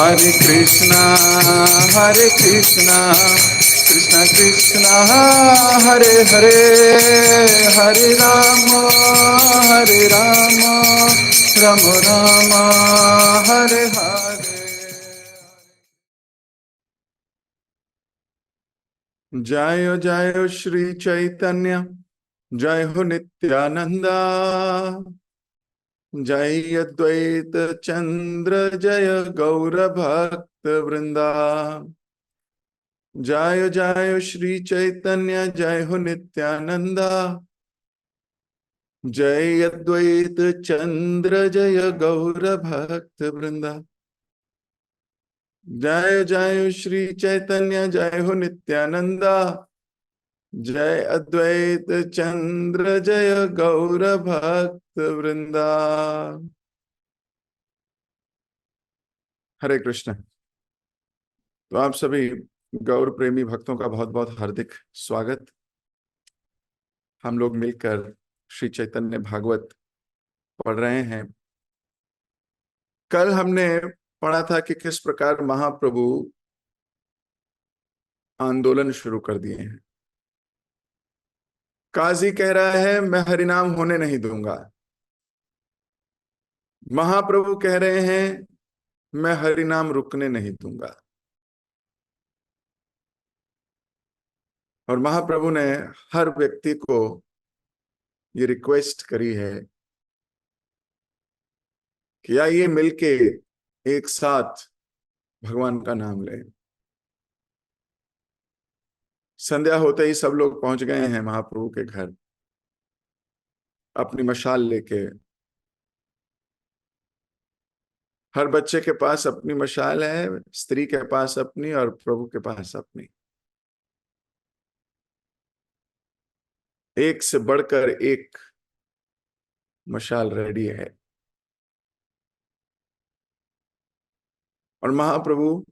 हरे कृष्णा कृष्ण कृष्ण हरे हरे, हरे राम राम राम हरे हरे। जय जय श्री चैतन्य, जय हो नित्यानंदा, जय अद्वैत चंद्र, जय गौर भक्त वृंदा। जय जय श्री चैतन्य, जय हो नित्यानंदा, जय अद्वैत चंद्र, जय गौर भक्त वृंदा। जय जय श्री चैतन्य, जय हो नित्यानंदा, जय अद्वैत चंद्र, जय गौर भक्त वृंदा। हरे कृष्ण। तो आप सभी गौर प्रेमी भक्तों का बहुत बहुत हार्दिक स्वागत। हम लोग मिलकर श्री चैतन्य भागवत पढ़ रहे हैं। कल हमने पढ़ा था कि किस प्रकार महाप्रभु आंदोलन शुरू कर दिए हैं। काजी कह रहा है मैं हरिनाम होने नहीं दूंगा, महाप्रभु कह रहे हैं मैं हरिनाम रुकने नहीं दूंगा। और महाप्रभु ने हर व्यक्ति को ये रिक्वेस्ट करी है कि आइए मिलके एक साथ भगवान का नाम लें। संध्या होते ही सब लोग पहुंच गए हैं महाप्रभु के घर अपनी मशाल लेके। हर बच्चे के पास अपनी मशाल है, स्त्री के पास अपनी और प्रभु के पास अपनी। एक से बढ़कर एक मशाल रेडी है। और महाप्रभु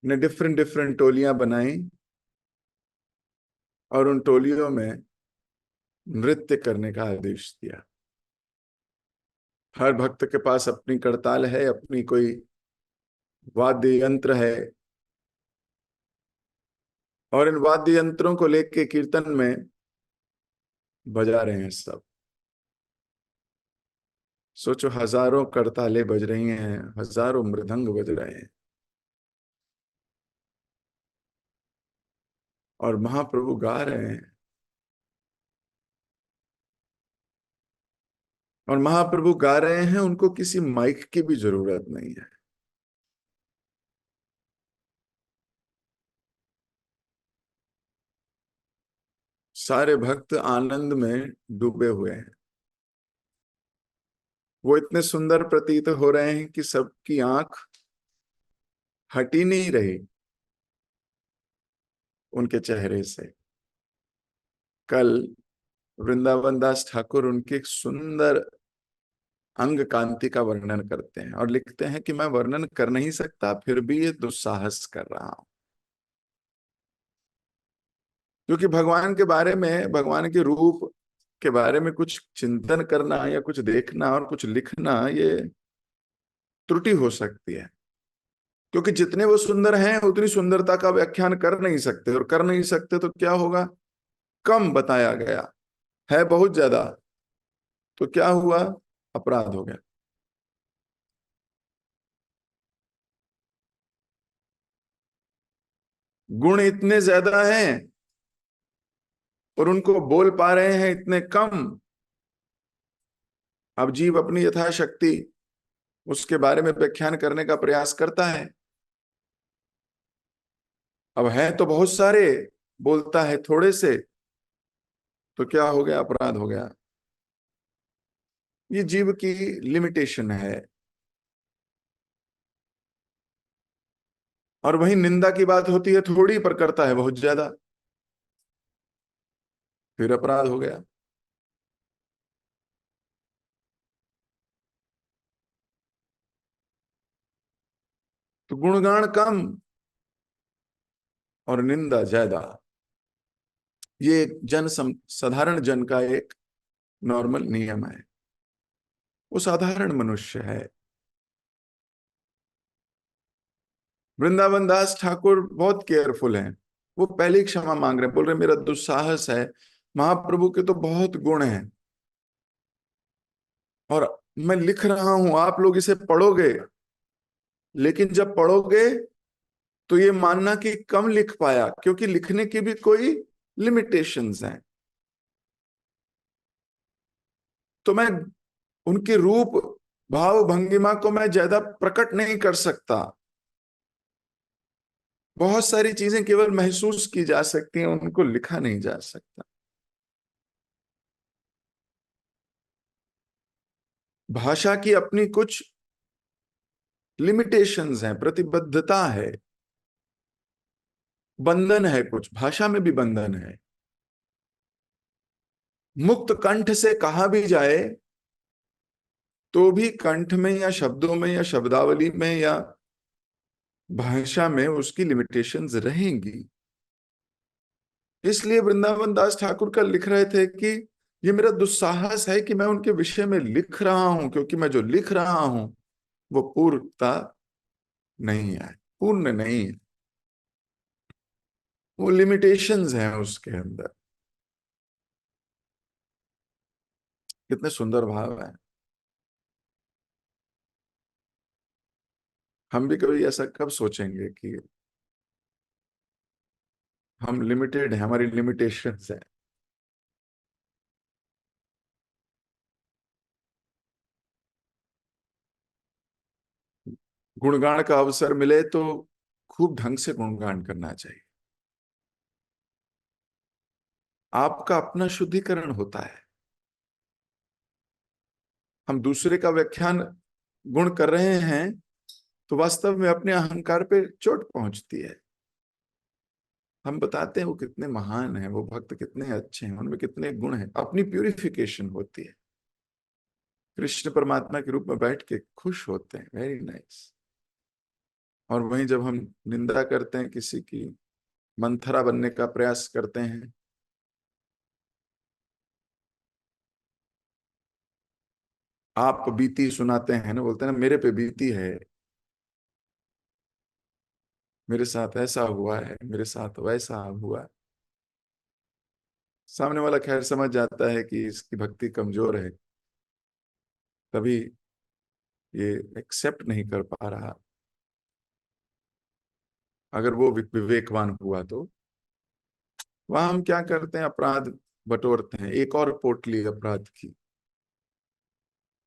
ने डिफरेंट डिफरेंट टोलियां बनाई और उन टोलियों में नृत्य करने का आदेश दिया। हर भक्त के पास अपनी करताल है, अपनी कोई वाद्य यंत्र है, और इन वाद्य यंत्रों को लेके कीर्तन में बजा रहे हैं सब। सोचो हजारों करताले बज रही हैं, हजारों मृदंग बज रहे हैं, और महाप्रभु गा रहे हैं। और महाप्रभु गा रहे हैं, उनको किसी माइक की भी जरूरत नहीं है। सारे भक्त आनंद में डूबे हुए हैं। वो इतने सुंदर प्रतीत हो रहे हैं कि सबकी आंख हटी नहीं रही उनके चेहरे से। कल वृंदावन दास ठाकुर उनके सुंदर अंग कांति का वर्णन करते हैं और लिखते हैं कि मैं वर्णन कर नहीं सकता, फिर भी ये दुस्साहस कर रहा हूं, क्योंकि भगवान के बारे में, भगवान के रूप के बारे में कुछ चिंतन करना या कुछ देखना और कुछ लिखना, ये त्रुटि हो सकती है। क्योंकि जितने वो सुंदर हैं उतनी सुंदरता का व्याख्यान कर नहीं सकते, और कर नहीं सकते तो क्या होगा, कम बताया गया है बहुत ज्यादा, तो क्या हुआ, अपराध हो गया। गुण इतने ज्यादा हैं और उनको बोल पा रहे हैं इतने कम। अब जीव अपनी यथाशक्ति उसके बारे में व्याख्यान करने का प्रयास करता है। अब है तो बहुत सारे, बोलता है थोड़े से, तो क्या हो गया, अपराध हो गया। ये जीव की लिमिटेशन है। और वही निंदा की बात होती है थोड़ी, पर करता है बहुत ज्यादा, फिर अपराध हो गया। तो गुणगान कम और निंदा ज्यादा, ये एक साधारण जन का एक नॉर्मल नियम है। वो साधारण मनुष्य है, वृंदावन दास ठाकुर बहुत केयरफुल हैं। वो पहले ही क्षमा मांग रहे हैं, बोल रहे मेरा दुस्साहस है। महाप्रभु के तो बहुत गुण हैं और मैं लिख रहा हूं, आप लोग इसे पढ़ोगे, लेकिन जब पढ़ोगे तो ये मानना कि कम लिख पाया, क्योंकि लिखने की भी कोई लिमिटेशंस हैं। तो मैं उनके रूप भाव भंगिमा को मैं ज्यादा प्रकट नहीं कर सकता। बहुत सारी चीजें केवल महसूस की जा सकती हैं, उनको लिखा नहीं जा सकता। भाषा की अपनी कुछ लिमिटेशंस हैं, प्रतिबद्धता है, बंधन है, कुछ भाषा में भी बंधन है। मुक्त कंठ से कहा भी जाए तो भी कंठ में या शब्दों में या शब्दावली में या भाषा में उसकी लिमिटेशंस रहेंगी। इसलिए वृंदावन दास ठाकुर का लिख रहे थे कि ये मेरा दुस्साहस है कि मैं उनके विषय में लिख रहा हूं, क्योंकि मैं जो लिख रहा हूं वो पूर्णता नहीं है, पूर्ण नहीं है, वो लिमिटेशंस हैं उसके अंदर। कितने सुंदर भाव है। हम भी कभी ऐसा कब सोचेंगे कि हम लिमिटेड हैं, हमारी लिमिटेशंस है। गुणगान का अवसर मिले तो खूब ढंग से गुणगान करना चाहिए। आपका अपना शुद्धिकरण होता है। हम दूसरे का व्याख्यान गुण कर रहे हैं तो वास्तव में अपने अहंकार पे चोट पहुंचती है। हम बताते हैं वो कितने महान हैं, वो भक्त कितने अच्छे हैं, उनमें कितने गुण हैं, अपनी प्यूरिफिकेशन होती है। कृष्ण परमात्मा के रूप में बैठ के खुश होते हैं, वेरी नाइस। और वहीं जब हम निंदा करते हैं किसी की, मंथरा बनने का प्रयास करते हैं, आप बीती सुनाते हैं ना, बोलते हैं ना मेरे पे बीती है, मेरे साथ ऐसा हुआ है, मेरे साथ वैसा हुआ। सामने वाला खैर समझ जाता है कि इसकी भक्ति कमजोर है, तभी ये एक्सेप्ट नहीं कर पा रहा। अगर वो विवेकवान हुआ तो वहां हम क्या करते हैं, अपराध बटोरते हैं, एक और पोटली अपराध की।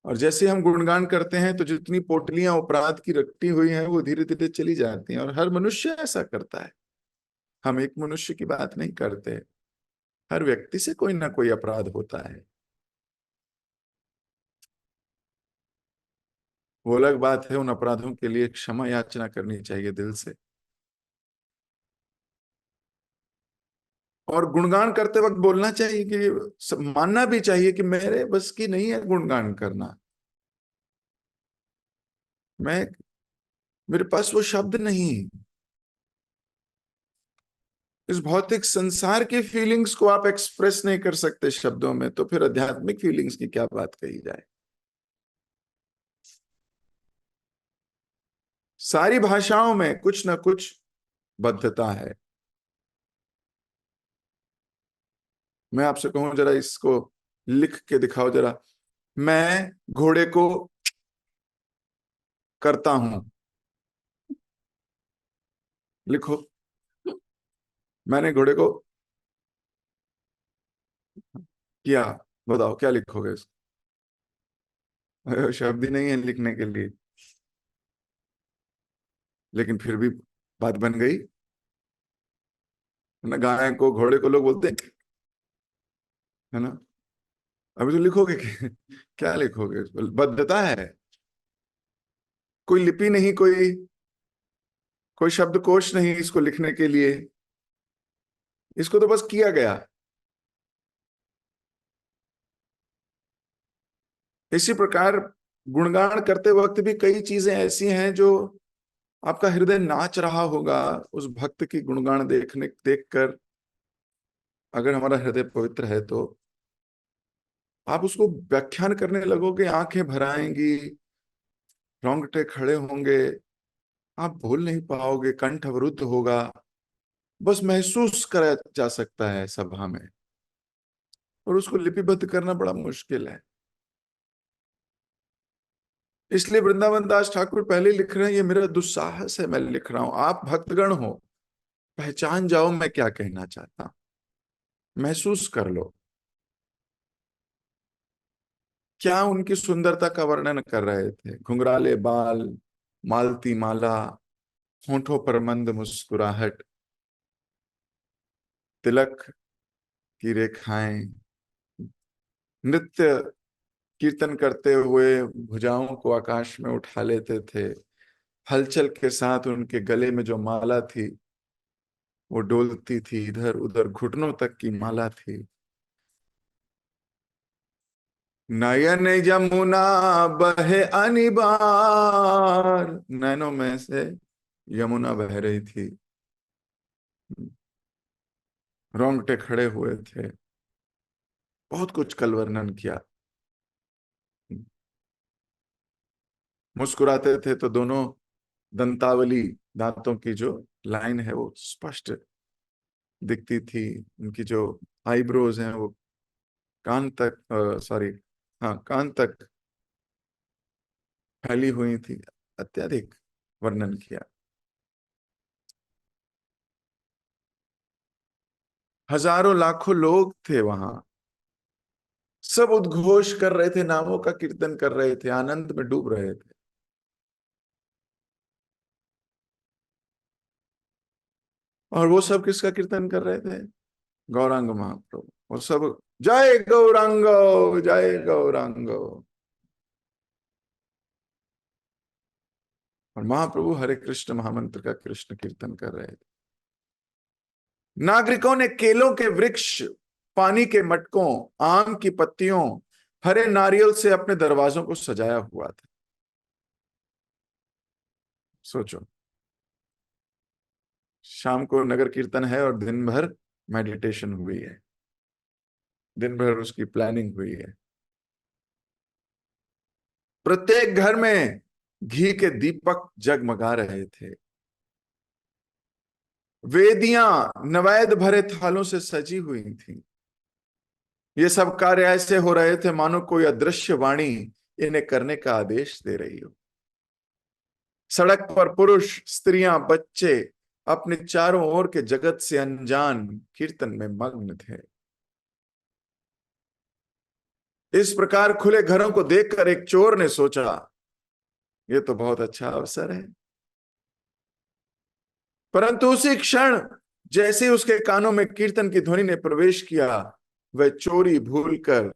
और जैसे हम गुणगान करते हैं तो जितनी पोटलियां अपराध की रखी हुई हैं वो धीरे धीरे चली जाती हैं। और हर मनुष्य ऐसा करता है, हम एक मनुष्य की बात नहीं करते, हर व्यक्ति से कोई ना कोई अपराध होता है। वो अलग बात है, उन अपराधों के लिए क्षमा याचना करनी चाहिए दिल से। और गुणगान करते वक्त बोलना चाहिए कि मानना भी चाहिए कि मेरे बस की नहीं है गुणगान करना, मैं, मेरे पास वो शब्द नहीं। इस भौतिक संसार की फीलिंग्स को आप एक्सप्रेस नहीं कर सकते शब्दों में, तो फिर आध्यात्मिक फीलिंग्स की क्या बात कही जाए। सारी भाषाओं में कुछ ना कुछ बद्धता है। मैं आपसे कहूं जरा इसको लिख के दिखाओ जरा। मैं घोड़े को करता हूं, लिखो। मैंने घोड़े को किया, बताओ क्या लिखोगे इसको। शब्द ही नहीं है लिखने के लिए, लेकिन फिर भी बात बन गई ना। गाय को घोड़े को लोग बोलते हैं, है ना। अभी तो लिखोगे क्या लिखोगे, बद्धता है। कोई लिपि नहीं, कोई कोई शब्दकोश नहीं इसको लिखने के लिए, इसको तो बस किया गया। इसी प्रकार गुणगान करते वक्त भी कई चीजें ऐसी हैं जो आपका हृदय नाच रहा होगा उस भक्त की गुणगान देखने देखकर। अगर हमारा हृदय पवित्र है तो आप उसको व्याख्यान करने लगोगे, आंखें भर आएंगी, रोंगटे खड़े होंगे, आप बोल नहीं पाओगे, कंठ अवरुद्ध होगा, बस महसूस करा जा सकता है सभा में, और उसको लिपिबद्ध करना बड़ा मुश्किल है। इसलिए वृंदावन दास ठाकुर पहले लिख रहे हैं, ये मेरा दुस्साहस है, मैं लिख रहा हूं, आप भक्तगण हो, पहचान जाओ मैं क्या कहना चाहता हूं, महसूस कर लो। क्या उनकी सुंदरता का वर्णन कर रहे थे, घुंघराले बाल, मालती माला, होठों पर मंद मुस्कुराहट, तिलक की रेखाएं, नृत्य कीर्तन करते हुए भुजाओं को आकाश में उठा लेते थे, हलचल के साथ उनके गले में जो माला थी वो डोलती थी, इधर उधर घुटनों तक की माला थी। नयन यमुना बहे अनिबार, नैनों में से यमुना बह रही थी, रोंगटे खड़े हुए थे, बहुत कुछ कल वर्णन किया। मुस्कुराते थे तो दोनों दंतावली, दांतों की जो लाइन है वो स्पष्ट दिखती थी, उनकी जो आईब्रोज हैं वो कान तक, सॉरी, हाँ कान तक फैली हुई थी, अत्यधिक वर्णन किया। हजारों लाखों लोग थे वहां, सब उद्घोष कर रहे थे, नामों का कीर्तन कर रहे थे, आनंद में डूब रहे थे। और वो सब किसका कीर्तन कर रहे थे? गौरांग महाप्रभु। वो सब जय गौरांगो, जय गौरांगो। और महाप्रभु हरे कृष्ण महामंत्र का कृष्ण कीर्तन कर रहे थे। नागरिकों ने केलों के वृक्ष, पानी के मटकों, आम की पत्तियों, हरे नारियल से अपने दरवाजों को सजाया हुआ था। सोचो, शाम को नगर कीर्तन है और दिन भर मेडिटेशन हुई है, दिन भर उसकी प्लानिंग हुई है। प्रत्येक घर में घी के दीपक जगमगा रहे थे, वेदियां नवैद भरे थालों से सजी हुई थी। ये सब कार्य ऐसे हो रहे थे मानो कोई अदृश्य वाणी इन्हें करने का आदेश दे रही हो। सड़क पर पुरुष, स्त्रियां, बच्चे अपने चारों ओर के जगत से अनजान कीर्तन में मग्न थे। इस प्रकार खुले घरों को देखकर एक चोर ने सोचा, ये तो बहुत अच्छा अवसर है। परंतु उसी क्षण जैसे ही उसके कानों में कीर्तन की ध्वनि ने प्रवेश किया, वह चोरी भूलकर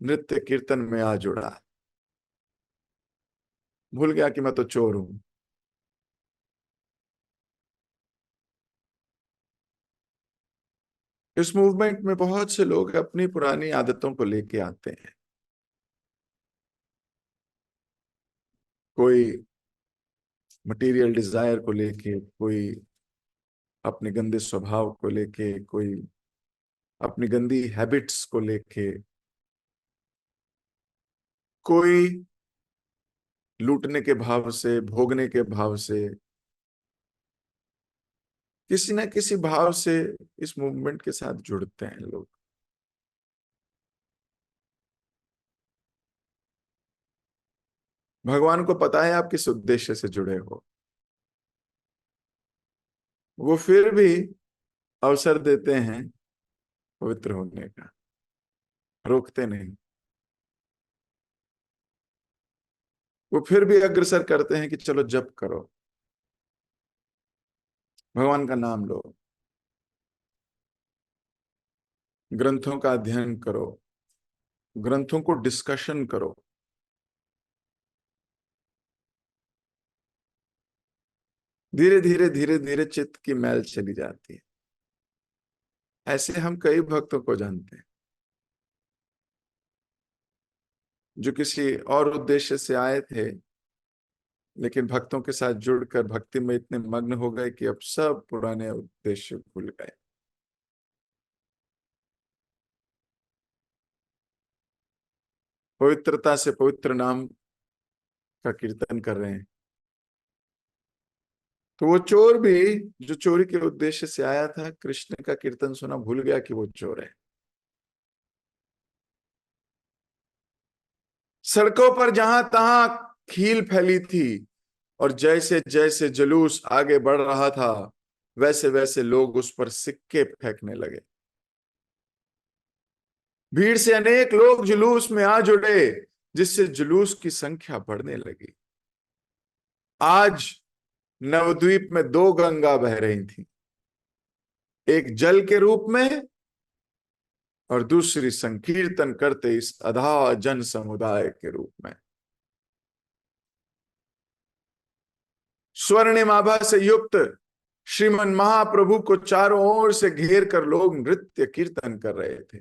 नृत्य कीर्तन में आ जुड़ा, भूल गया कि मैं तो चोर हूं। इस मूवमेंट में बहुत से लोग अपनी पुरानी आदतों को लेके आते हैं। कोई मटेरियल डिजायर को लेके, कोई अपने गंदे स्वभाव को लेके, कोई अपनी गंदी हैबिट्स को लेके, कोई लूटने के भाव से, भोगने के भाव से, किसी ना किसी भाव से इस मूवमेंट के साथ जुड़ते हैं लोग। भगवान को पता है आप किस उद्देश्य से जुड़े हो, वो फिर भी अवसर देते हैं पवित्र होने का, रोकते नहीं। वो फिर भी अग्रसर करते हैं कि चलो जप करो, भगवान का नाम लो, ग्रंथों का अध्ययन करो, ग्रंथों को डिस्कशन करो। धीरे धीरे धीरे धीरे चित्त की मैल चली जाती है। ऐसे हम कई भक्तों को जानते हैं जो किसी और उद्देश्य से आए थे, लेकिन भक्तों के साथ जुड़कर भक्ति में इतने मग्न हो गए कि अब सब पुराने उद्देश्य भूल गए। पवित्रता से पवित्र नाम का कीर्तन कर रहे हैं, तो वो चोर भी जो चोरी के उद्देश्य से आया था, कृष्ण का कीर्तन सुना, भूल गया कि वो चोर है। सड़कों पर जहां तहां खील फैली थी, और जैसे जैसे जुलूस आगे बढ़ रहा था, वैसे वैसे लोग उस पर सिक्के फेंकने लगे। भीड़ से अनेक लोग जुलूस में आ जुड़े, जिससे जुलूस की संख्या बढ़ने लगी। आज नवद्वीप में दो गंगा बह रही थी, एक जल के रूप में और दूसरी संकीर्तन करते इस अथाह जन समुदाय के रूप में। स्वर्णिम आभा से युक्त श्रीमन महाप्रभु को चारों ओर से घेर कर लोग नृत्य कीर्तन कर रहे थे।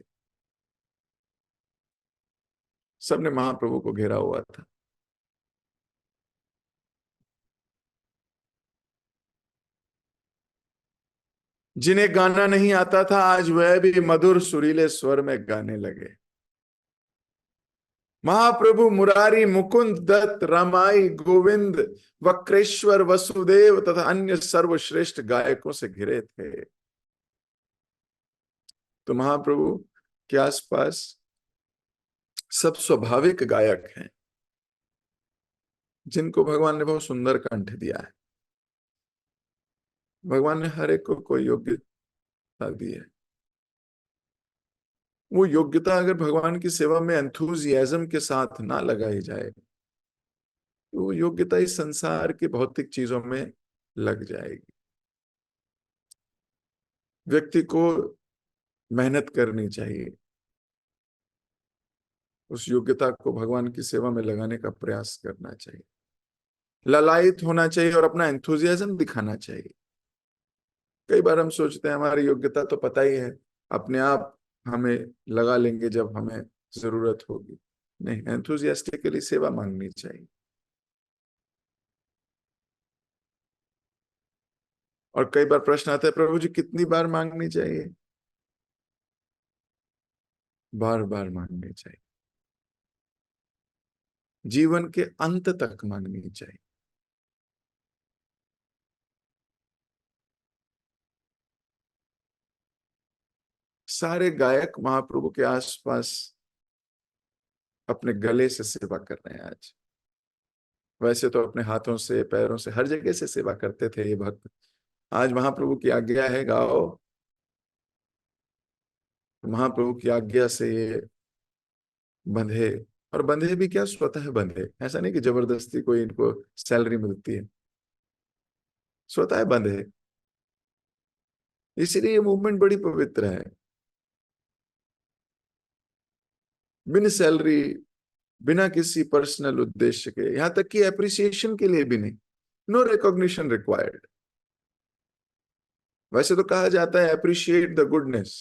सबने महाप्रभु को घेरा हुआ था। जिन्हें गाना नहीं आता था, आज वह भी मधुर सुरीले स्वर में गाने लगे। महाप्रभु मुरारी, मुकुंद, दत्त, रामाई, गोविंद, वक्रेश्वर, वसुदेव तथा अन्य सर्वश्रेष्ठ गायकों से घिरे थे। तो महाप्रभु के आसपास सब स्वाभाविक गायक हैं, जिनको भगवान ने बहुत सुंदर कंठ दिया है। भगवान ने हर एक को कोई योग्यता दी है। वो योग्यता अगर भगवान की सेवा में एंथुजियाज्म के साथ ना लगाई जाए, तो वो योग्यता इस संसार की भौतिक चीजों में लग जाएगी। व्यक्ति को मेहनत करनी चाहिए, उस योग्यता को भगवान की सेवा में लगाने का प्रयास करना चाहिए, ललायित होना चाहिए और अपना एंथुजियाज्म दिखाना चाहिए। कई बार हम सोचते हैं हमारी योग्यता तो पता ही है, अपने आप हमें लगा लेंगे जब हमें जरूरत होगी। नहीं, एंथुजियास्टिकली सेवा मांगनी चाहिए। और कई बार प्रश्न आता है, प्रभु जी कितनी बार मांगनी चाहिए? बार बार मांगनी चाहिए, जीवन के अंत तक मांगनी चाहिए। सारे गायक महाप्रभु के आसपास अपने गले से सेवा कर रहे हैं आज। वैसे तो अपने हाथों से, पैरों से, हर जगह से सेवा करते थे ये भक्त। आज महाप्रभु की आज्ञा है गाओ, महाप्रभु की आज्ञा से ये बंधे। और बंधे भी क्या, स्वतः बंधे, ऐसा नहीं कि जबरदस्ती कोई इनको सैलरी मिलती है, स्वतः बंधे। इसीलिए ये मूवमेंट बड़ी पवित्र है। बिन सैलरी, बिना किसी पर्सनल उद्देश्य के, यहां तक कि एप्रिसिएशन के लिए भी नहीं। No recognition required. वैसे तो कहा जाता है अप्रिशिएट द गुडनेस,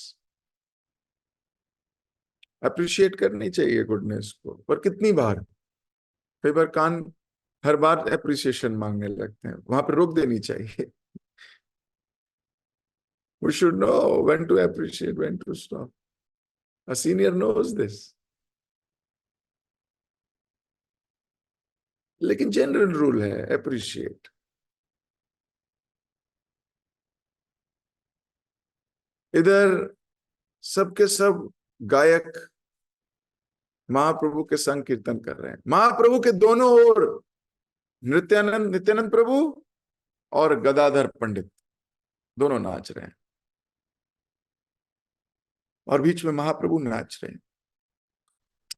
अप्रिशिएट करनी चाहिए गुडनेस को, पर कितनी बार? कई बार कान हर बार अप्रिसिएशन मांगने लगते हैं, वहां पर रोक देनी चाहिए। We should know when to appreciate, when to stop. A senior knows this. लेकिन जनरल रूल है अप्रिशिएट। इधर सबके सब गायक महाप्रभु के संग कीर्तन कर रहे हैं। महाप्रभु के दोनों ओर नित्यानंद, नित्यानंद प्रभु और गदाधर पंडित दोनों नाच रहे हैं, और बीच में महाप्रभु नाच रहे हैं।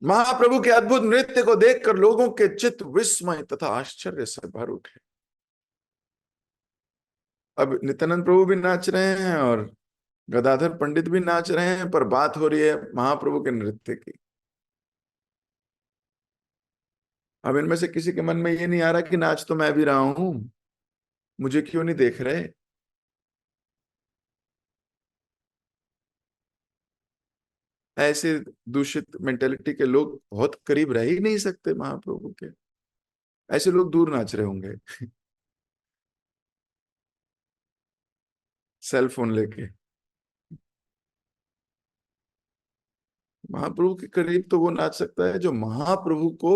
महाप्रभु के अद्भुत नृत्य को देखकर लोगों के चित्त विस्मय तथा आश्चर्य से भर उठे। अब नित्यानंद प्रभु भी नाच रहे हैं और गदाधर पंडित भी नाच रहे हैं, पर बात हो रही है महाप्रभु के नृत्य की। अब इनमें से किसी के मन में ये नहीं आ रहा कि नाच तो मैं भी रहा हूं, मुझे क्यों नहीं देख रहे? ऐसे दूषित मेंटेलिटी के लोग बहुत करीब रह ही नहीं सकते महाप्रभु के। ऐसे लोग दूर नाच रहे होंगे सेल फोन लेके। महाप्रभु के करीब तो वो नाच सकता है जो महाप्रभु को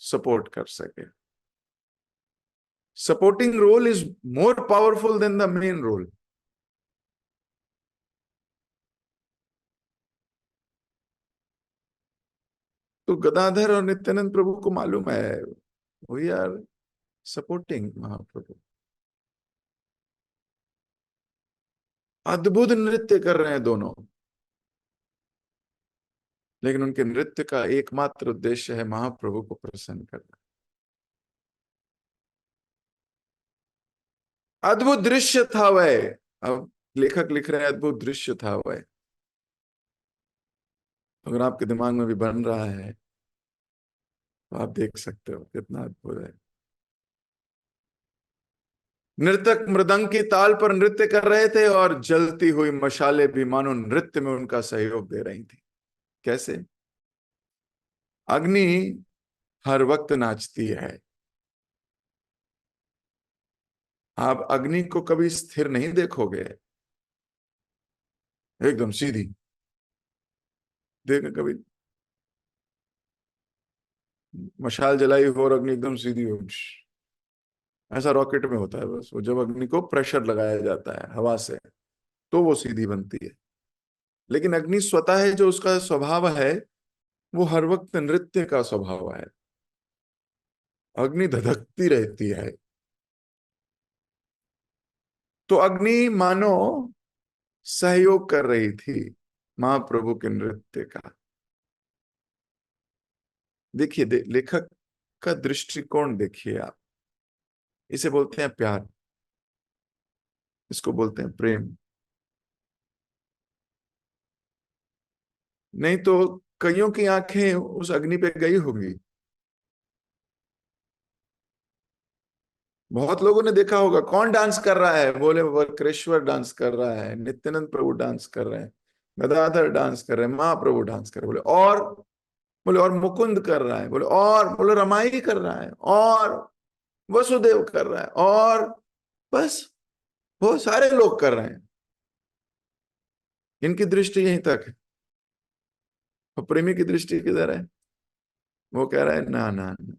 सपोर्ट कर सके। Supporting role is more powerful than the main role. तो गदाधर और नित्यानंद प्रभु को मालूम है, वी आर सपोर्टिंग महाप्रभु। अद्भुत नृत्य कर रहे हैं दोनों, लेकिन उनके नृत्य का एकमात्र उद्देश्य है महाप्रभु को प्रसन्न करना। अद्भुत दृश्य था वह। अब लेखक लिख रहे हैं अद्भुत दृश्य था वह। अगर आपके दिमाग में भी बन रहा है तो आप देख सकते हो कितना अद्भुत है। नर्तक मृदंग की ताल पर नृत्य कर रहे थे और जलती हुई मशालें भी मानो नृत्य में उनका सहयोग दे रही थी। कैसे? अग्नि हर वक्त नाचती है। आप अग्नि को कभी स्थिर नहीं देखोगे, एकदम सीधी देख। कभी मशाल जलाई हो और अग्नि एकदम सीधी हो, ऐसा रॉकेट में होता है बस। वो जब अग्नि को प्रेशर लगाया जाता है हवा से तो वो सीधी बनती है। लेकिन अग्नि स्वतः है, जो उसका स्वभाव है वो हर वक्त नृत्य का स्वभाव है। अग्नि धधकती रहती है। तो अग्नि मानो सहयोग कर रही थी महाप्रभु के नृत्य का। देखिए लेखक का दृष्टिकोण देखिए आप। इसे बोलते हैं प्यार, इसको बोलते हैं प्रेम। नहीं तो कईयों की आंखें उस अग्नि पे गई होगी। बहुत लोगों ने देखा होगा कौन डांस कर रहा है, बोले वक्रेश्वर डांस कर रहा है, नित्यानंद प्रभु डांस कर रहे हैं, गदाधर डांस कर रहे हैं, महाप्रभु डांस कर रहे हैं। बोले और मुकुंद कर रहा है, बोले रमाई कर रहा है, और वसुदेव कर रहा है, और बस वो सारे लोग कर रहे हैं। इनकी दृष्टि यहीं तक है। और प्रेमी की दृष्टि किधर है? वो कह रहा है ना ना ना,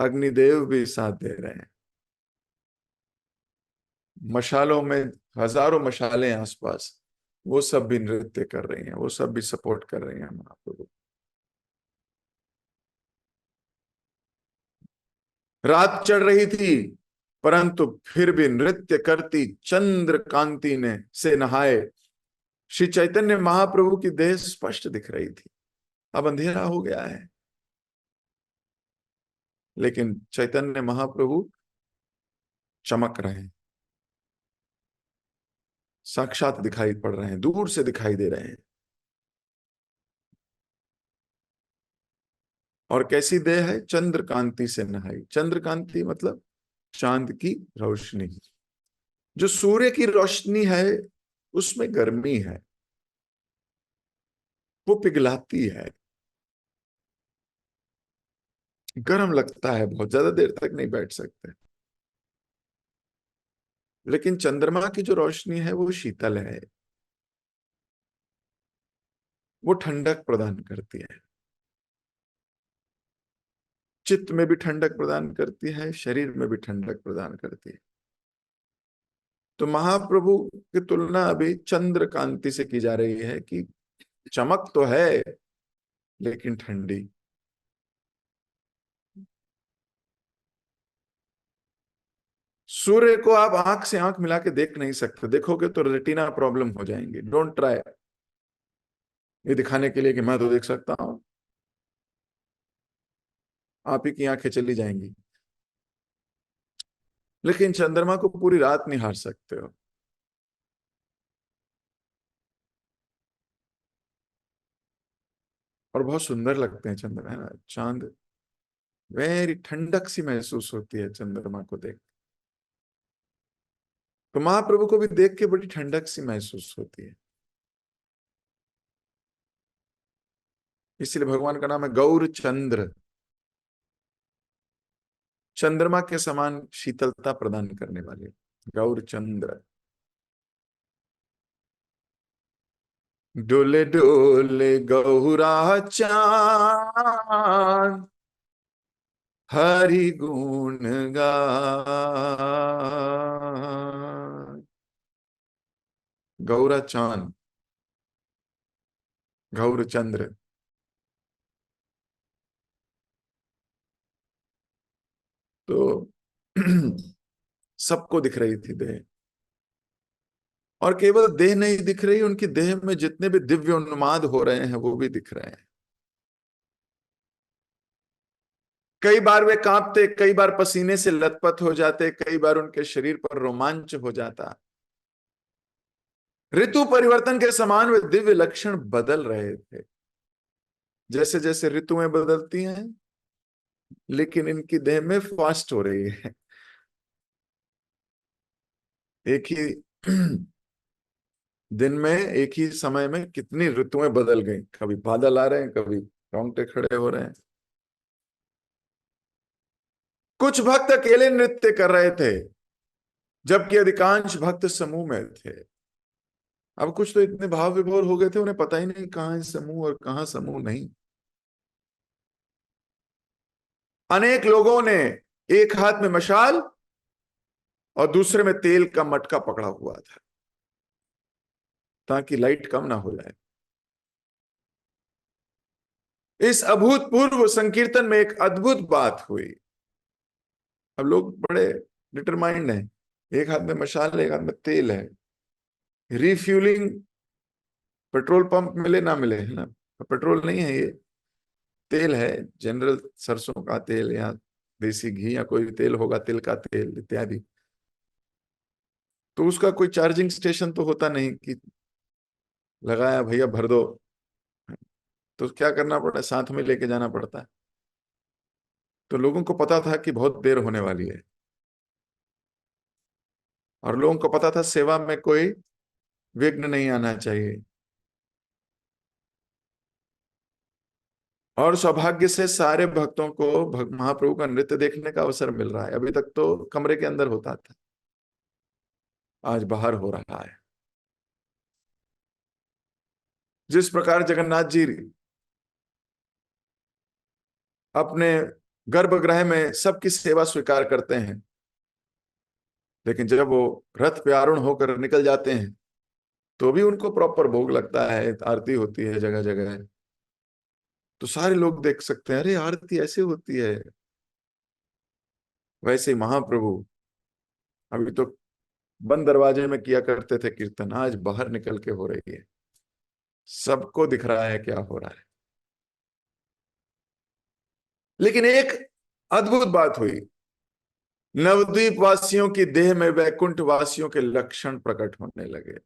अग्निदेव भी साथ दे रहे हैं। मशालों में हजारों मशालें आसपास, वो सब भी नृत्य कर रही हैं, वो सब भी सपोर्ट कर रही हैं महाप्रभु। रात चढ़ रही थी परंतु फिर भी नृत्य करती चंद्र कांति ने से नहाए श्री चैतन्य महाप्रभु की देह स्पष्ट दिख रही थी। अब अंधेरा हो गया है, लेकिन चैतन्य महाप्रभु चमक रहे हैं, साक्षात दिखाई पड़ रहे हैं, दूर से दिखाई दे रहे हैं। और कैसी देह है? चंद्र कांति से नहाई। चंद्र कांति मतलब चांद की रोशनी। जो सूर्य की रोशनी है उसमें गर्मी है, वो पिघलाती है, गर्म लगता है, बहुत ज्यादा देर तक नहीं बैठ सकते। लेकिन चंद्रमा की जो रोशनी है वो शीतल है, वो ठंडक प्रदान करती है, चित्त में भी ठंडक प्रदान करती है, शरीर में भी ठंडक प्रदान करती है। तो महाप्रभु की तुलना अभी चंद्र कांति से की जा रही है कि चमक तो है लेकिन ठंडी। सूर्य को आप आंख से आंख मिला के देख नहीं सकते, देखोगे तो रेटिना प्रॉब्लम हो जाएंगी। डोंट ट्राई, ये दिखाने के लिए कि मैं तो देख सकता हूं, आप ही की आंखें चली जाएंगी। लेकिन चंद्रमा को पूरी रात निहार सकते हो। और बहुत सुंदर लगते हैं चंद्र, है ना, चांद। वेरी ठंडक सी महसूस होती है चंद्रमा को देख। तो महाप्रभु को भी देख के बड़ी ठंडक सी महसूस होती है। इसलिए भगवान का नाम है गौर चंद्र, चंद्रमा के समान शीतलता प्रदान करने वाले गौर चंद्र। डोले डोले गौरा चांद, हरि गुण गा गौरा चांद, गौर चंद्र। तो सबको दिख रही थी देह, और केवल देह नहीं दिख रही, उनकी देह में जितने भी दिव्य उन्माद हो रहे हैं वो भी दिख रहे हैं। कई बार वे कांपते, कई बार पसीने से लथपथ हो जाते, कई बार उनके शरीर पर रोमांच हो जाता। ऋतु परिवर्तन के समान वे दिव्य लक्षण बदल रहे थे। जैसे जैसे ऋतुएं बदलती हैं, लेकिन इनकी देह में फास्ट हो रही है। एक ही दिन में, एक ही समय में कितनी ऋतुएं बदल गई। कभी बादल आ रहे हैं, कभी रोंगटे खड़े हो रहे हैं। कुछ भक्त अकेले नृत्य कर रहे थे, जबकि अधिकांश भक्त समूह में थे। अब कुछ तो इतने भाव विभोर हो गए थे, उन्हें पता ही नहीं कहां है समूह और कहां समूह नहीं। अनेक लोगों ने एक हाथ में मशाल और दूसरे में तेल का मटका पकड़ा हुआ था, ताकि लाइट कम ना हो जाए। इस अभूतपूर्व संकीर्तन में एक अद्भुत बात हुई। अब लोग बड़े डिटरमाइंड हैं। एक हाथ में मशाल है, एक हाथ में तेल है। रिफ्यूलिंग, पेट्रोल पंप मिले ना मिले, है ना, पेट्रोल नहीं है ये, तेल है। जनरल सरसों का तेल या देसी घी या कोई तेल होगा, तिल का तेल इत्यादि। तो उसका कोई चार्जिंग स्टेशन तो होता नहीं कि लगाया भैया भर दो। तो क्या करना पड़ता है, साथ में लेके जाना पड़ता है। तो लोगों को पता था कि बहुत देर होने वाली है, और लोगों को पता था सेवा में कोई विघ्न नहीं आना चाहिए। और सौभाग्य से सारे भक्तों को महाप्रभु का नृत्य देखने का अवसर मिल रहा है। अभी तक तो कमरे के अंदर होता था, आज बाहर हो रहा है। जिस प्रकार जगन्नाथ जी अपने गर्भगृह में सबकी सेवा स्वीकार करते हैं, लेकिन जब वो रथ पे आरूढ़ होकर निकल जाते हैं, तो भी उनको प्रॉपर भोग लगता है, आरती होती है जगह जगह। तो सारे लोग देख सकते हैं, अरे आरती ऐसे होती है। वैसे ही महाप्रभु अभी तो बंद दरवाजे में किया करते थे कीर्तन, आज बाहर निकल के हो रही है। सबको दिख रहा है क्या हो रहा है। लेकिन एक अद्भुत बात हुई। नवद्वीप वासियों की देह में वैकुंठ वासियों के लक्षण प्रकट होने लगे।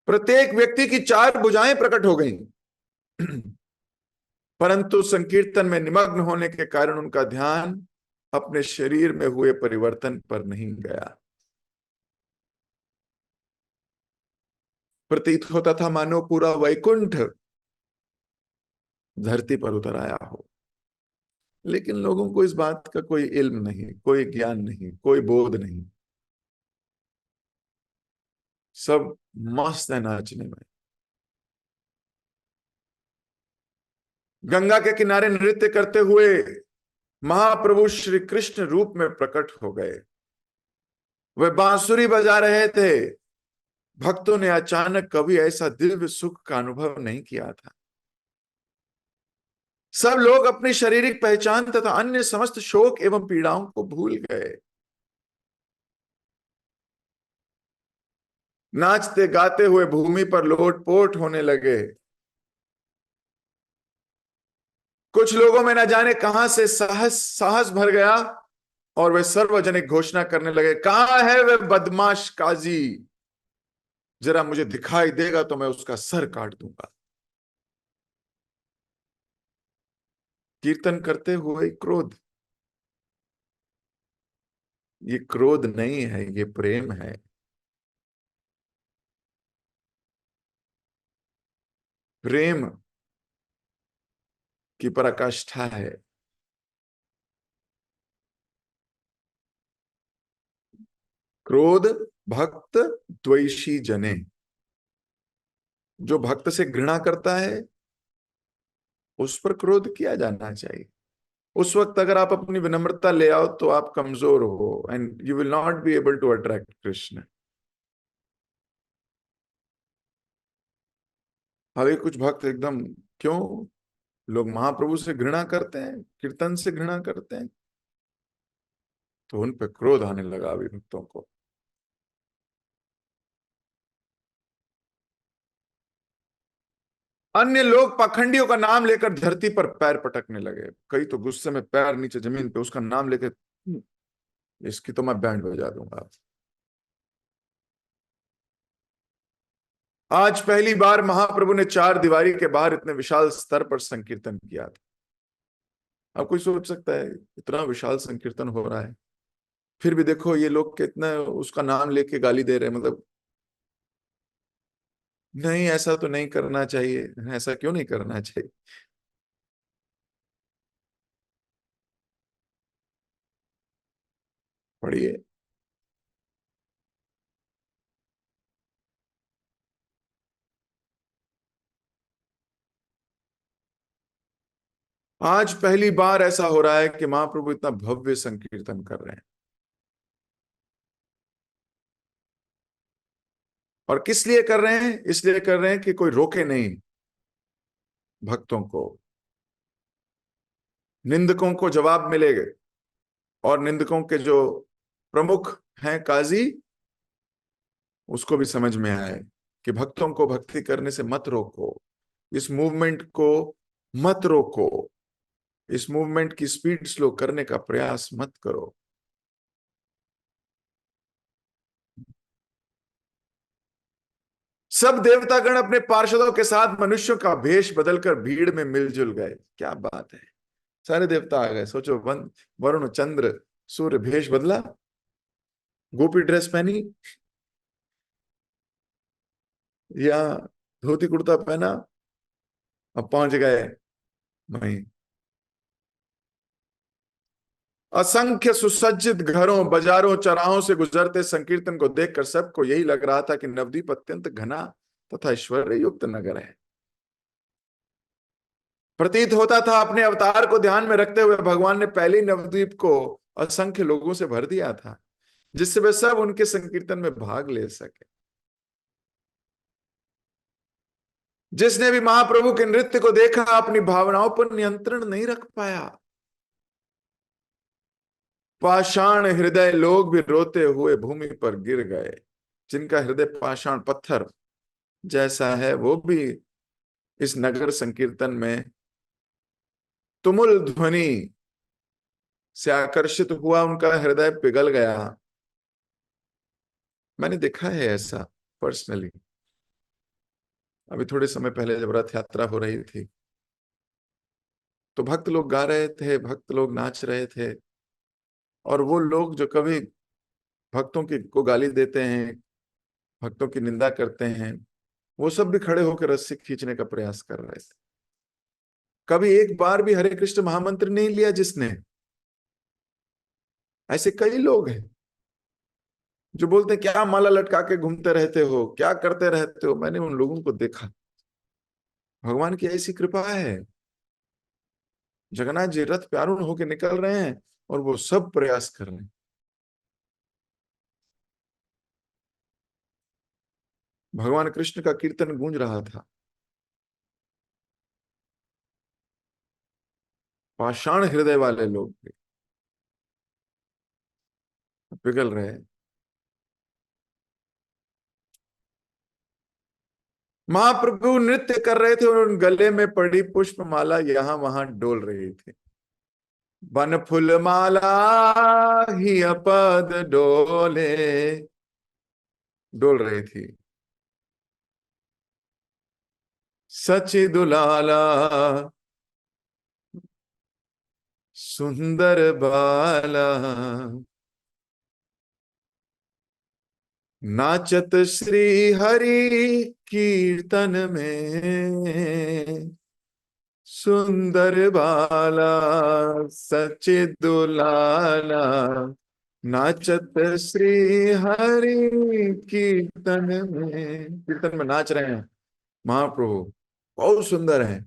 प्रत्येक व्यक्ति की चार भुजाएं प्रकट हो गईं। परंतु संकीर्तन में निमग्न होने के कारण उनका ध्यान अपने शरीर में हुए परिवर्तन पर नहीं गया। प्रतीत होता था मानो पूरा वैकुंठ धरती पर उतर आया हो। लेकिन लोगों को इस बात का कोई इल्म नहीं, कोई ज्ञान नहीं, कोई बोध नहीं। सब मस्त है नाचने में। गंगा के किनारे नृत्य करते हुए महाप्रभु श्री कृष्ण रूप में प्रकट हो गए। वे बांसुरी बजा रहे थे। भक्तों ने अचानक कभी ऐसा दिव्य सुख का अनुभव नहीं किया था। सब लोग अपनी शारीरिक पहचान तथा अन्य समस्त शोक एवं पीड़ाओं को भूल गए। नाचते गाते हुए भूमि पर लोटपोट होने लगे। कुछ लोगों में न जाने कहां से साहस साहस भर गया, और वे सार्वजनिक घोषणा करने लगे, कहां है वे बदमाश काजी, जरा मुझे दिखाई देगा तो मैं उसका सर काट दूंगा। कीर्तन करते हुए क्रोध। ये क्रोध नहीं है, ये प्रेम है। प्रेम की पराकाष्ठा है। क्रोध भक्त द्वेषी जने। जो भक्त से घृणा करता है उस पर क्रोध किया जाना चाहिए। उस वक्त अगर आप अपनी विनम्रता ले आओ तो आप कमजोर हो, and you will not be able to attract Krishna. अभी कुछ भक्त एकदम, क्यों, लोग महाप्रभु से घृणा करते हैं, कीर्तन से घृणा करते हैं, तो उन पे क्रोध आने लगा अभी भक्तों को। अन्य लोग पाखंडियों का नाम लेकर धरती पर पैर पटकने लगे, कई तो गुस्से में पैर नीचे जमीन पे उसका नाम लेकर, इसकी तो मैं बैंड बजा दूंगा। आज पहली बार महाप्रभु ने चार दीवारी के बाहर इतने विशाल स्तर पर संकीर्तन किया था। अब कोई सोच सकता है इतना विशाल संकीर्तन हो रहा है, फिर भी देखो ये लोग कितना उसका नाम लेके गाली दे रहे हैं, मतलब नहीं ऐसा तो नहीं करना चाहिए। ऐसा क्यों नहीं करना चाहिए? पढ़िए। आज पहली बार ऐसा हो रहा है कि महाप्रभु इतना भव्य संकीर्तन कर रहे हैं। और किस लिए कर रहे हैं? इसलिए कर रहे हैं कि कोई रोके नहीं भक्तों को, निंदकों को जवाब मिलेगा, और निंदकों के जो प्रमुख हैं काजी, उसको भी समझ में आए कि भक्तों को भक्ति करने से मत रोको, इस मूवमेंट को मत रोको, इस मूवमेंट की स्पीड स्लो करने का प्रयास मत करो। सब देवतागण अपने पार्षदों के साथ मनुष्यों का भेष बदलकर भीड़ में मिलजुल गए। क्या बात है, सारे देवता आ गए। सोचो, वन, वरुण, चंद्र, सूर्य, भेष बदला, गोपी ड्रेस पहनी, या धोती कुर्ता पहना, अब पहुंच गए वहीं। असंख्य सुसज्जित घरों, बाजारों, चौराहों से गुजरते संकीर्तन को देखकर सबको यही लग रहा था कि नवद्वीप अत्यंत घना तथा ऐश्वर्य युक्त नगर है। प्रतीत होता था अपने अवतार को ध्यान में रखते हुए भगवान ने पहले ही नवद्वीप को असंख्य लोगों से भर दिया था, जिससे वे सब उनके संकीर्तन में भाग ले सके। जिसने भी महाप्रभु के नृत्य को देखा अपनी भावनाओं पर नियंत्रण नहीं रख पाया। पाषाण हृदय लोग भी रोते हुए भूमि पर गिर गए। जिनका हृदय पाषाण पत्थर जैसा है, वो भी इस नगर संकीर्तन में तुमुल ध्वनि से आकर्षित हुआ, उनका हृदय पिघल गया। मैंने देखा है ऐसा पर्सनली। अभी थोड़े समय पहले जब रथ यात्रा हो रही थी, तो भक्त लोग गा रहे थे, भक्त लोग नाच रहे थे, और वो लोग जो कभी भक्तों की को गाली देते हैं, भक्तों की निंदा करते हैं, वो सब भी खड़े होकर रस्सी खींचने का प्रयास कर रहे थे। कभी एक बार भी हरे कृष्ण महामंत्र नहीं लिया जिसने। ऐसे कई लोग हैं जो बोलते हैं क्या माला लटका के घूमते रहते हो, क्या करते रहते हो। मैंने उन लोगों को देखा, भगवान की ऐसी कृपा है, जगन्नाथ जी रथ पे आरूढ़ होके निकल रहे हैं और वो सब प्रयास कर रहे हैं। भगवान कृष्ण का कीर्तन गूंज रहा था, पाषाण हृदय वाले लोग भी पिघल रहे हैं। महाप्रभु नृत्य कर रहे थे और उन गले में पड़ी पुष्पमाला यहां वहां डोल रही थी। बन फूल माला ही पद डोले, डोल रही थी। सची दुलाला सुंदर बाला, नाचत श्री हरि कीर्तन में, सुंदर बाला सचित दुलाला, नाचत श्री हरि कीर्तन में। कीर्तन में नाच रहे हैं महाप्रभु, बहुत सुंदर है।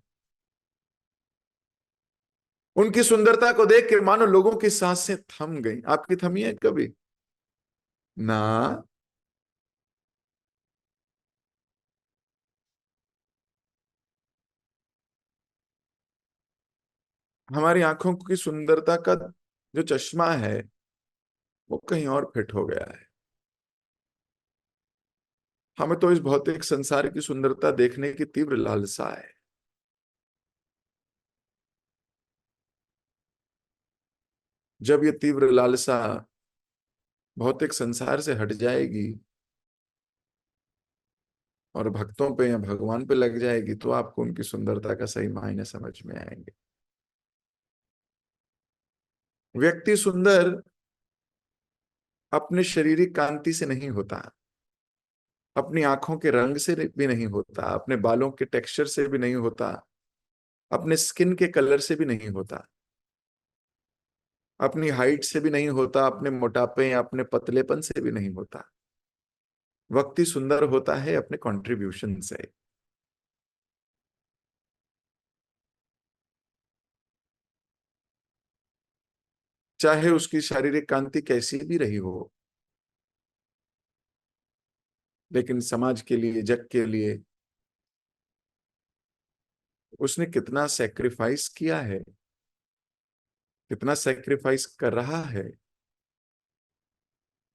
उनकी सुंदरता को देख के मानो लोगों की सांसें थम गई। आपकी थमी है कभी ना? हमारी आंखों की सुंदरता का जो चश्मा है वो कहीं और फिट हो गया है। हमें तो इस भौतिक संसार की सुंदरता देखने की तीव्र लालसा है। जब ये तीव्र लालसा भौतिक संसार से हट जाएगी और भक्तों पे या भगवान पे लग जाएगी, तो आपको उनकी सुंदरता का सही मायने समझ में आएंगे। व्यक्ति सुंदर अपने शारीरिक कांति से नहीं होता, अपनी आंखों के रंग से भी नहीं होता, अपने बालों के टेक्सचर से भी नहीं होता, अपने स्किन के कलर से भी नहीं होता, अपनी हाइट से भी नहीं होता, अपने मोटापे या अपने पतलेपन से भी नहीं होता। व्यक्ति सुंदर होता है अपने कंट्रीब्यूशन से। चाहे उसकी शारीरिक कांति कैसी भी रही हो, लेकिन समाज के लिए, जग के लिए उसने कितना सेक्रीफाइस किया है, कितना सेक्रीफाइस कर रहा है,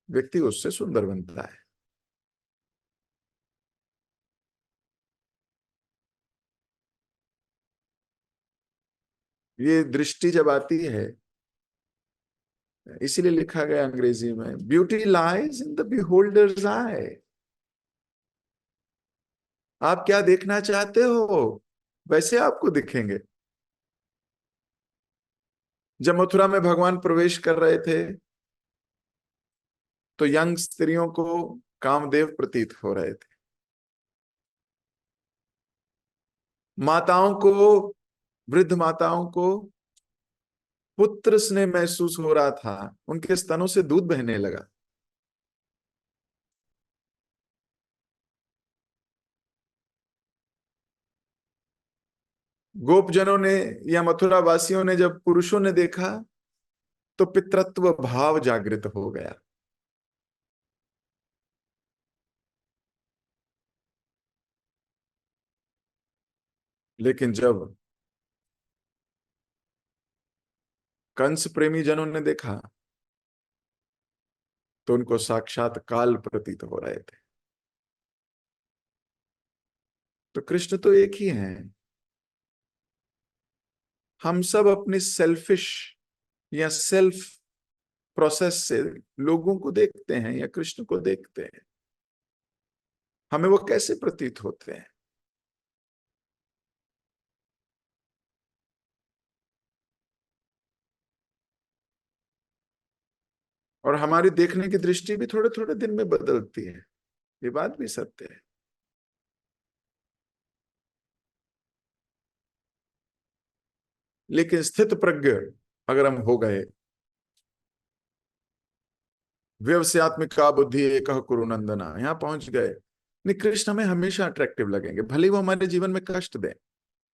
व्यक्ति उससे सुंदर बनता है। ये दृष्टि जब आती है, इसीलिए लिखा गया अंग्रेजी में, ब्यूटी लाइज इन द बिहोल्डर्स आई। आप क्या देखना चाहते हो वैसे आपको दिखेंगे। जब मथुरा में भगवान प्रवेश कर रहे थे तो यंग स्त्रियों को कामदेव प्रतीत हो रहे थे। माताओं को, वृद्ध माताओं को पुत्र स्नेह महसूस हो रहा था, उनके स्तनों से दूध बहने लगा। गोपजनों ने या मथुरा वासियों ने, जब पुरुषों ने देखा तो पितृत्व भाव जागृत हो गया। लेकिन जब कंस प्रेमी जनों ने देखा तो उनको साक्षात काल प्रतीत हो रहे थे। तो कृष्ण तो एक ही हैं। हम सब अपनी सेल्फिश या सेल्फ प्रोसेस से लोगों को देखते हैं या कृष्ण को देखते हैं। हमें वो कैसे प्रतीत होते हैं? और हमारी देखने की दृष्टि भी थोड़े थोड़े दिन में बदलती है, ये बात भी सत्य है। लेकिन स्थित प्रज्ञ अगर हम हो गए, व्यवसायत्मिका बुद्धि एक कुरु नंदना, यहां पहुंच गए, नहीं, कृष्ण हमें हमेशा अट्रैक्टिव लगेंगे, भले ही वो हमारे जीवन में कष्ट दें।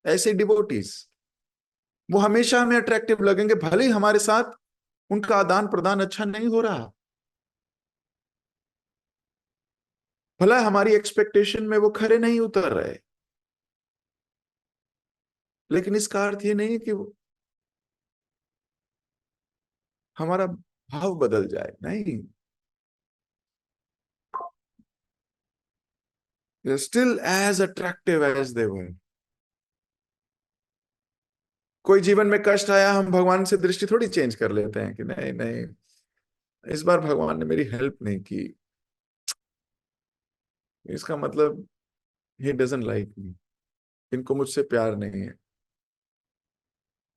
ऐसे डिवोटीज वो हमेशा हमें अट्रैक्टिव लगेंगे, भले ही हमारे साथ उनका आदान प्रदान अच्छा नहीं हो रहा, भला हमारी एक्सपेक्टेशन में वो खरे नहीं उतर रहे। लेकिन इसका अर्थ ये नहीं कि हमारा भाव बदल जाए, नहीं। Still as attractive as they were. कोई जीवन में कष्ट आया, हम भगवान से दृष्टि थोड़ी चेंज कर लेते हैं कि नहीं नहीं, इस बार भगवान ने मेरी हेल्प नहीं की, इसका मतलब ही डजंट लाइक मी, इनको मुझसे प्यार नहीं है।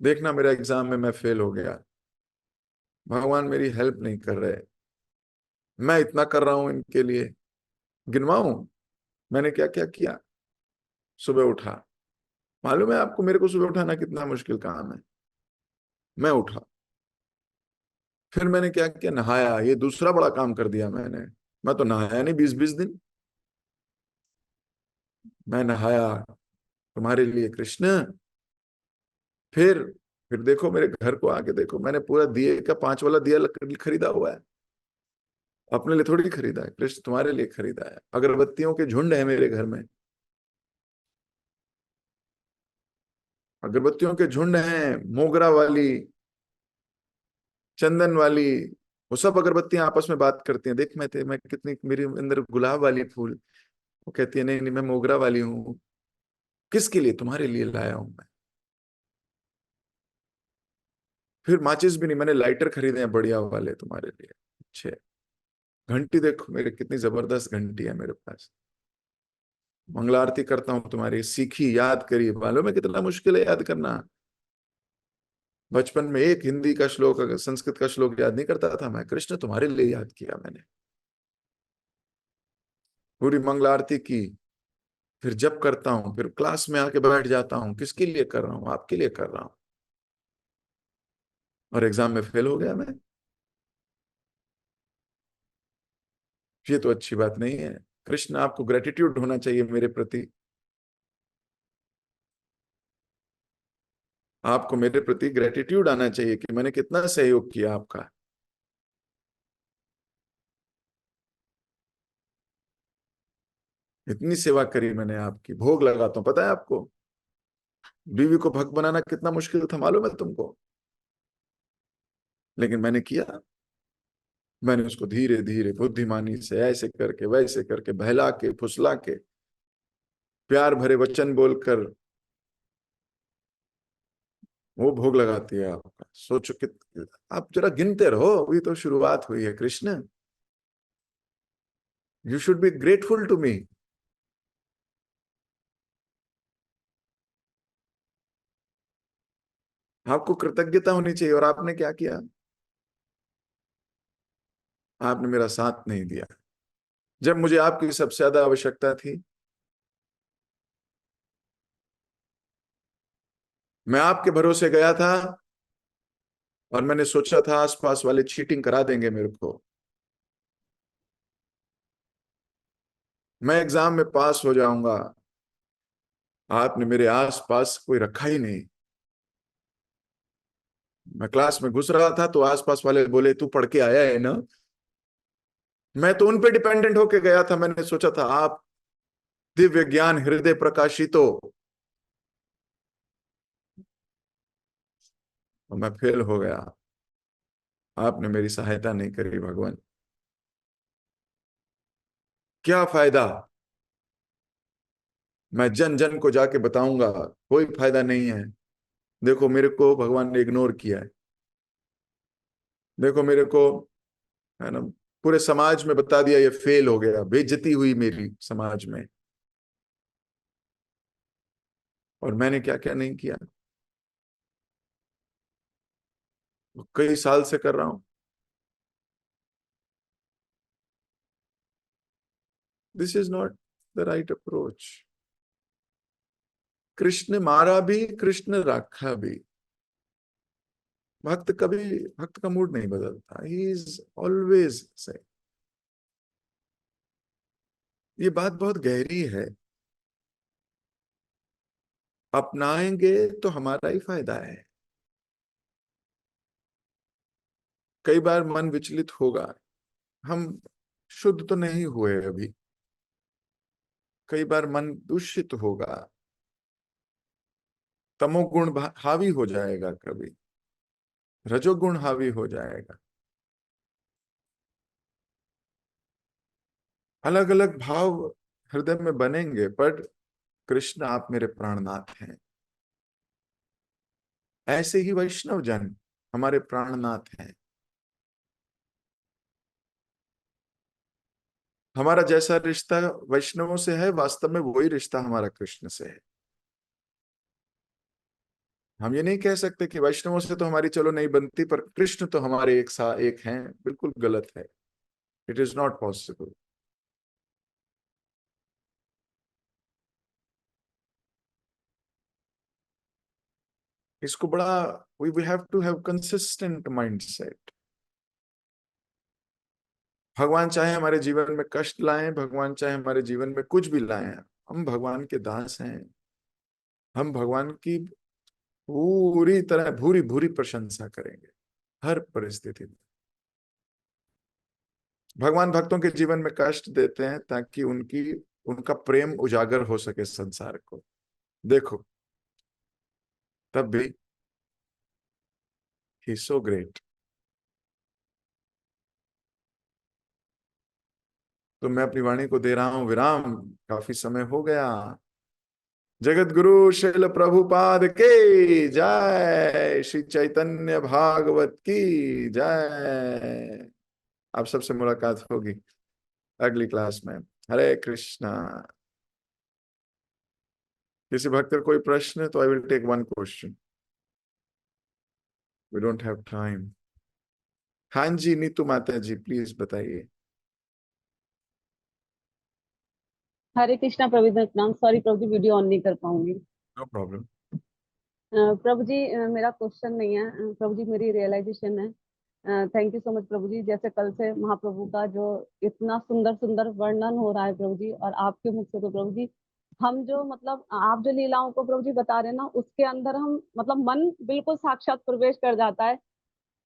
देखना, मेरा एग्जाम में मैं फेल हो गया, भगवान मेरी हेल्प नहीं कर रहे, मैं इतना कर रहा हूं इनके लिए, गिनवाऊं मैंने क्या क्या किया। सुबह उठा, मालूम है आपको मेरे को सुबह उठाना कितना मुश्किल काम है। मैं उठा, फिर मैंने क्या किया, नहाया, ये दूसरा बड़ा काम कर दिया मैंने। मैं तो नहाया नहीं 20-20 दिन। मैं नहाया तुम्हारे लिए कृष्ण, फिर फिर देखो मेरे घर को आके देखो, मैंने पूरा दिए का 5 वाला दिया खरीदा हुआ है। अपने लिए थोड़ी खरीदा है, कृष्ण तुम्हारे लिए खरीदा है। अगरबत्तियों के झुंड है मेरे घर में, अगरबत्तियों के झुंड हैं, मोगरा वाली, चंदन वाली। वो सब अगरबत्तियां आपस में बात करती हैं, देख मैं कितनी, मेरे अंदर गुलाब वाली फूल। वो कहती है नहीं नहीं, मैं मोगरा वाली हूँ। किसके लिए? तुम्हारे लिए लाया हूं मैं। फिर माचिस भी नहीं, मैंने लाइटर खरीदे हैं बढ़िया वाले तुम्हारे लिए, अच्छे। घंटी देखो मेरे, कितनी जबरदस्त घंटी है मेरे पास। मंगला आरती करता हूँ तुम्हारी, सीखी, याद करी, मालूम है कितना मुश्किल है याद करना। बचपन में एक हिंदी का श्लोक, अगर संस्कृत का श्लोक याद नहीं करता था मैं, कृष्ण तुम्हारे लिए याद किया मैंने। पूरी मंगला आरती की। फिर जब करता हूँ, फिर क्लास में आके बैठ जाता हूँ, किसके लिए कर रहा हूँ? आपके लिए कर रहा हूँ। और एग्जाम में फेल हो गया मैं, ये तो अच्छी बात नहीं है। कृष्ण, आपको ग्रेटिट्यूड होना चाहिए मेरे प्रति। आपको मेरे प्रति ग्रेटिट्यूड आना चाहिए कि मैंने कितना सहयोग किया आपका। इतनी सेवा करी मैंने आपकी, भोग लगाता हूँ, पता है आपको? बीवी को भक्त बनाना कितना मुश्किल था, मालूम है तुमको? लेकिन मैंने किया। मैंने उसको धीरे धीरे बुद्धिमानी से, ऐसे करके वैसे करके, बहला के फुसला के, प्यार भरे वचन बोलकर वो भोग लगाती है आपका। सोचो कि आप जरा गिनते रहो, अभी तो शुरुआत हुई है Krishna. You should be grateful to me. आपको कृतज्ञता होनी चाहिए। और आपने क्या किया? आपने मेरा साथ नहीं दिया जब मुझे आपकी सबसे ज्यादा आवश्यकता थी। मैं आपके भरोसे गया था और मैंने सोचा था आसपास वाले चीटिंग करा देंगे मेरे को, मैं एग्जाम में पास हो जाऊंगा। आपने मेरे आसपास कोई रखा ही नहीं। मैं क्लास में घुस रहा था तो आसपास वाले बोले तू पढ़ के आया है ना। मैं तो उन पे डिपेंडेंट होके गया था। मैंने सोचा था आप दिव्य ज्ञान हृदय प्रकाशितो, और मैं फेल हो गया। आपने मेरी सहायता नहीं करी भगवान। क्या फायदा? मैं जन जन को जाके बताऊंगा, कोई फायदा नहीं है। देखो मेरे को भगवान ने इग्नोर किया है। देखो मेरे को, है ना, पूरे समाज में बता दिया ये फेल हो गया, बेइज्जती हुई मेरी समाज में। और मैंने क्या क्या नहीं किया। कई साल से कर रहा हूं। This is not the right approach. Krishna मारा भी, कृष्ण रखा भी। भक्त कभी, भक्त का मूड नहीं बदलता, ही इज ऑलवेज से। ये बात बहुत गहरी है। अपनाएंगे तो हमारा ही फायदा है। कई बार मन विचलित होगा, हम शुद्ध तो नहीं हुए अभी। कई बार मन दूषित होगा, तमोगुण हावी हो जाएगा, कभी रजोगुण हावी हो जाएगा। अलग अलग भाव हृदय में बनेंगे, पर कृष्ण आप मेरे प्राणनाथ हैं। ऐसे ही वैष्णव जन हमारे प्राणनाथ हैं। हमारा जैसा रिश्ता वैष्णवों से है, वास्तव में वही रिश्ता हमारा कृष्ण से है। हम ये नहीं कह सकते कि वैष्णवों से तो हमारी चलो नहीं बनती, पर कृष्ण तो हमारे एक सा एक हैं, बिल्कुल गलत है। It is not possible. इसको बड़ा, we have to have consistent mindset. भगवान चाहे हमारे जीवन में कष्ट लाएं, भगवान चाहे हमारे जीवन में कुछ भी लाएं, हम भगवान के दास हैं। हम भगवान की पूरी तरह भूरी भूरी प्रशंसा करेंगे हर परिस्थिति में। भगवान भक्तों के जीवन में कष्ट देते हैं ताकि उनका प्रेम उजागर हो सके संसार को। देखो, तब भी ही सो ग्रेट। तो मैं अपनी वाणी को दे रहा हूं विराम, काफी समय हो गया। जगत गुरु श्रील प्रभुपाद के जय, श्री चैतन्य भागवत की जय। आप सबसे मुलाकात होगी अगली क्लास में। हरे कृष्णा। किसी भक्त का कोई प्रश्न है तो I will take one question, we don't have time. हाँ जी, नीतू माता जी प्लीज बताइए। हरे कृष्णा प्रभु जी नाम, sorry Prabhu ji video on नहीं कर पाऊंगी। No problem. प्रभु जी मेरा क्वेश्चन नहीं है, प्रभु जी मेरी रियलाइजेशन है। थैंक यू सो मच प्रभु जी। जैसे कल से महाप्रभु का जो इतना सुंदर सुंदर वर्णन हो रहा है प्रभु जी, और आपके मुख से तो प्रभु जी हम जो मतलब आप जो लीलाओं को प्रभु जी बता रहे हैं ना, उसके अंदर हम मतलब मन बिल्कुल साक्षात प्रवेश कर जाता है।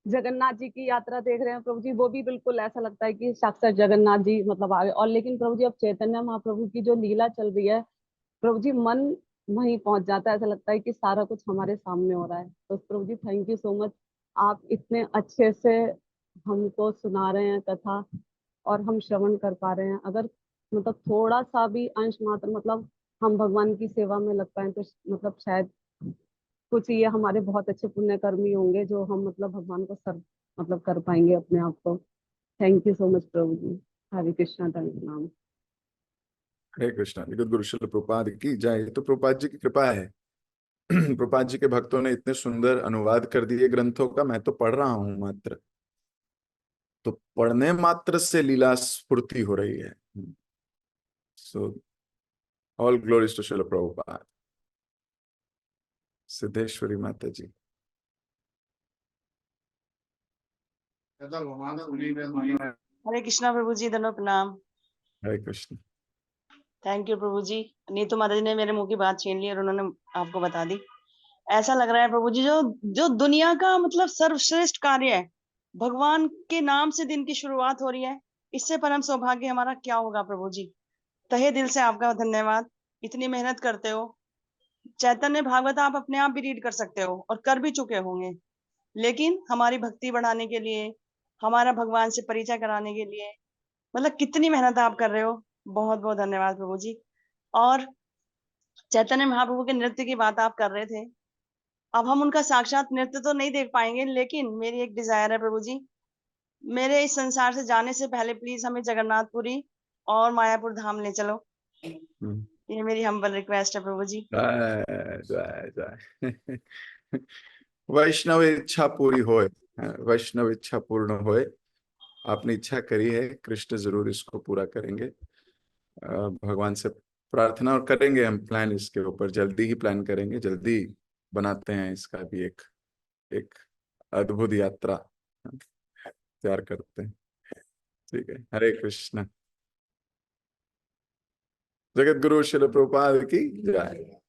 जगन्नाथ जी की यात्रा देख रहे हैं प्रभु जी, वो भी बिल्कुल ऐसा लगता है कि साक्षात जगन्नाथ जी मतलब आगे। और लेकिन प्रभु जी अब चैतन्य महाप्रभु की जो लीला चल रही है प्रभु जी, मन वहीं पहुंच जाता है, ऐसा लगता है कि सारा कुछ हमारे सामने हो रहा है। तो प्रभु जी थैंक यू सो मच, आप इतने अच्छे से हमको सुना रहे हैं कथा, और हम श्रवण कर पा रहे हैं। अगर मतलब थोड़ा सा भी अंश मात्र मतलब हम भगवान की सेवा में लग पाए तो मतलब शायद कुछ ये हमारे बहुत अच्छे पुण्य कर्मी होंगे जो हम मतलब भगवान को सर्व मतलब कर पाएंगे अपने आप को। थैंक यू सो मच प्रभु जी। हरे कृष्णा धन्य नाम। हरे कृष्णा। जगत गुरु श्रील प्रभुपाद की जय। तो प्रभुपाद जी की कृपा है। प्रभुपाद जी के भक्तों ने इतने सुंदर अनुवाद कर दिए ग्रंथों का, मैं तो पढ़ रहा हूं मात्र। तो पढ़ने मात्र से लीला स्फूर्ति हो रही है। So all glories to Srila Prabhupada. Siddheshwari माता जी। हरे कृष्णा प्रभु जी, धन्य प्रणाम। हरे कृष्ण। Thank you Prabhu ji. नीतू माता जी ने मेरे मुंह की बात छीन ली और उन्होंने आपको बता दी। ऐसा लग रहा है प्रभु जी, जो जो दुनिया का मतलब सर्वश्रेष्ठ कार्य है, भगवान के नाम से दिन की शुरुआत हो रही है। इससे परम सौभाग्य हमारा क्या होगा प्रभु जी। तहे दिल से आपका धन्यवाद। इतनी मेहनत करते हो। चैतन्य भागवत आप अपने आप भी रीड कर सकते हो और कर भी चुके होंगे, लेकिन हमारी भक्ति बढ़ाने के लिए, हमारा भगवान से परिचय कराने के लिए मतलब कितनी मेहनत आप कर रहे हो। बहुत बहुत धन्यवाद प्रभु जी। और चैतन्य महाप्रभु के नृत्य की बात आप कर रहे थे। अब हम उनका साक्षात नृत्य तो नहीं देख पाएंगे, लेकिन मेरी एक डिजायर है प्रभु जी, मेरे इस संसार से जाने से पहले प्लीज हमें जगन्नाथपुरी और मायापुर धाम ले चलो। ये मेरी हम्बल रिक्वेस्ट है प्रभु जी। जय जय जय। वैष्णव इच्छा पूरी होए। वैष्णव इच्छा पूर्ण होए। आपने इच्छा करी है, कृष्ण जरूर इसको पूरा करेंगे। भगवान से प्रार्थना और करेंगे। हम प्लान इसके ऊपर जल्दी ही प्लान करेंगे, जल्दी बनाते हैं इसका भी एक एक अद्भुत यात्रा तैयार करते हैं। ठीक है। हरे कृष्ण। जगत गुरु श्रील प्रभुपाद की जय।